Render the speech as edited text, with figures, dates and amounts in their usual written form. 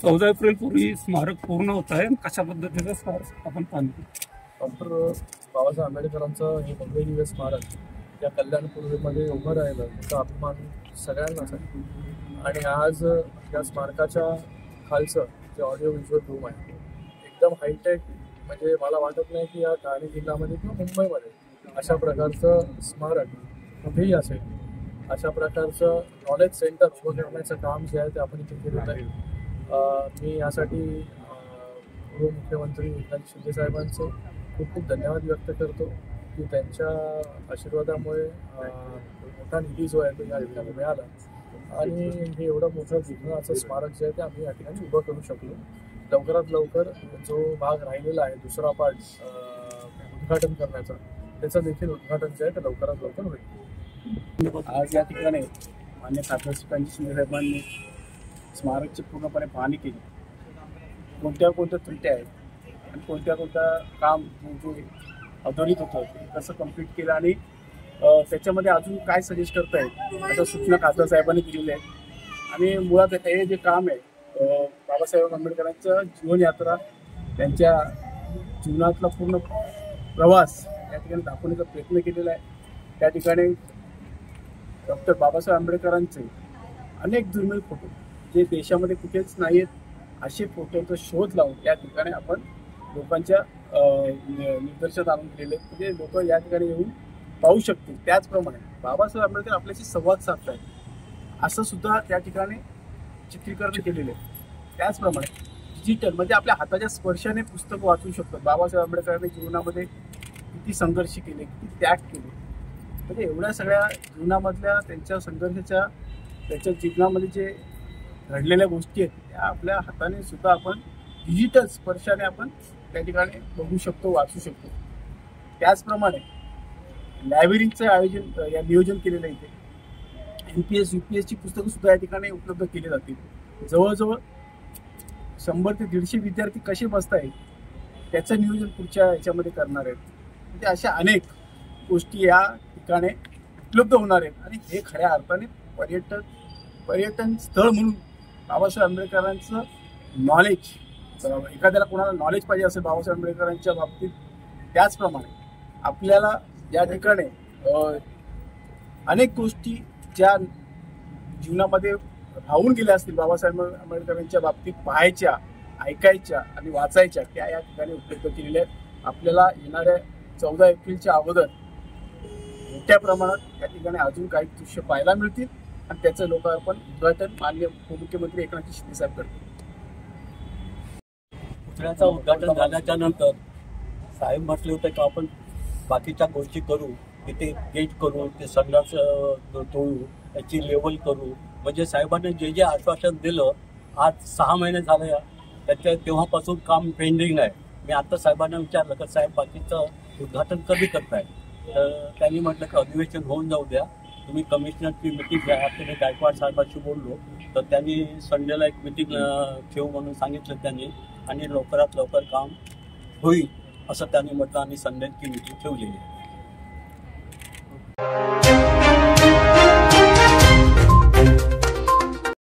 14 April पूर्वी स्मारक पूर्ण होत आहे. कशा पद्धतीचं स्मारक आपण पाहतो. डॉक्टर बाबासाहेब आंबेडकरांचं हे भव्य स्मारक त्या कल्याणपूर्वीमध्ये उभं राहिलं त्याचा अभिमान सगळ्यांनाच आहे. आणि आज या स्मारकाच्या खालचं जे ऑडिओ व्हिज्युअल रूम आहे एकदम हायटेक, म्हणजे मला वाटत नाही की या ठाणे जिल्ह्यामध्ये किंवा मुंबईमध्ये अशा प्रकारचं स्मारक कुठेही असेल. अशा प्रकारचं नॉलेज सेंटर उभं करण्याचं काम जे आहे ते आपण इथे केलेलं आहे. मी यासाठी गृहमुख्यमंत्री एकनाथ शिंदे साहेबांचे खूप खूप धन्यवाद व्यक्त करतो की त्यांच्या आशीर्वादामुळे मोठा निधी जो आहे तो या ठिकाणी मिळाला आणि हे एवढं मोठं जुनं असं स्मारक जे आहे ते आम्ही या ठिकाणी उभं करू शकलो. लवकरात लवकर जो भाग राहिलेला आहे दुसरा पार्ट उद्घाटन करण्याचा, त्याचं देखील उद्घाटन जे आहे ते लवकरात लवकर होईल. आज या ठिकाणी मान्य खासदार शिंदे साहेबांनी स्मारकची पूर्णपणे पाहणी केली. कोणत्या त्रुटी आहेत आणि कोणत्या काम जे अधोनित होतं ते कसं कंप्लीट केलं आणि त्याच्यामध्ये अजून काय सजेस्ट करता येईल अशा सूचना खासदार साहेबांनी दिलेल्या आहेत. आणि मुळात हे जे काम आहे बाबासाहेब आंबेडकरांचं जीवनयात्रा, त्यांच्या जीवनातला पूर्ण प्रवास या ठिकाणी दाखवण्याचा प्रयत्न केलेला आहे. त्या ठिकाणी डॉक्टर बाबासाहेब आंबेडकरांचे अनेक दुर्मिळ फोटो जे देशामध्ये कुठेच नाही आहेत असे फोटोचा शोध लावून या ठिकाणी आपण लोकांच्या निदर्शनात आणून दिलेले आहेत, म्हणजे लोक या ठिकाणी येऊन पाहू शकतील. त्याचप्रमाणे बाबासाहेब आंबेडकर आपल्याशी संवाद साधत आहेत असं सुद्धा त्या ठिकाणी चित्रीकरण केलेले आहे. त्याचप्रमाणे डिजिटल म्हणजे आपल्या हाताच्या स्पर्शाने पुस्तकं वाचू शकतात. बाबासाहेब आंबेडकरांनी जीवनामध्ये किती संघर्ष केले, किती त्याग केले, म्हणजे एवढ्या सगळ्या जीवनामधल्या त्यांच्या संघर्षाच्या त्यांच्या जीवनामध्ये जे घडलेल्या गोष्टी आहेत त्या आपल्या हाताने सुद्धा आपण डिजिटल स्पर्शाने आपण त्या ठिकाणी बघू शकतो, वाचू शकतो. त्याचप्रमाणे लायब्ररीचं नियोजन केलेलं इथे MPS UPS ची पुस्तकं सुद्धा या ठिकाणी उपलब्ध केली जातील. जवळजवळ 100 ते 150 विद्यार्थी कसे बसता येईल त्याचं नियोजन पुढच्या याच्यामध्ये करणार आहेत. म्हणजे अशा अनेक गोष्टी या ठिकाणी उपलब्ध होणार आहेत आणि हे खऱ्या अर्थाने पर्यटन स्थळ म्हणून बाबासाहेब आंबेडकरांचं नॉलेज, एखाद्याला कोणाला नॉलेज पाहिजे असेल बाबासाहेब आंबेडकरांच्या बाबतीत, त्याचप्रमाणे आपल्याला या ठिकाणी अनेक गोष्टी ज्या जीवनामध्ये राहून गेल्या असतील बाबासाहेब आंबेडकरांच्या बाबतीत पाहायच्या, ऐकायच्या आणि वाचायच्या, त्या या ठिकाणी उपलब्ध केलेल्या आहेत. आपल्याला येणाऱ्या 14 एप्रिलच्या अगोदर मोठ्या प्रमाणात या ठिकाणी अजून काही दृश्य पाहायला मिळतील आणि त्याचं लोकार्पण उद्घाटन माननीय उपमुख्यमंत्री एकनाथ शिंदे साहेब करतील. पुतळ्याचं उद्घाटन झाल्याच्या नंतर साहेब म्हटले होते की आपण बाकीच्या गोष्टी करू, तिथे गेट करू, ते संडास तोडू, त्याची लेवल करू. म्हणजे साहेबांनी जे जे आश्वासन दिलं आज 6 महिने झाले तेव्हापासून काम पेंडिंग आहे. मी आता साहेबांना विचारलं की साहेब बाकीचं उद्घाटन कधी करताय, तर त्यांनी म्हटलं की अधिवेशन होऊन जाऊ द्या, तुम्ही कमिशनरची मिटिंग घ्या. मी गायकवाड साहेबांशी बोललो तर त्यांनी संडेला एक मिटिंग ठेवू म्हणून सांगितलं त्यांनी आणि लवकरात लवकर काम होईल असं त्यांनी म्हटलं आणि संडेची मिटिंग ठेवलेली आहे.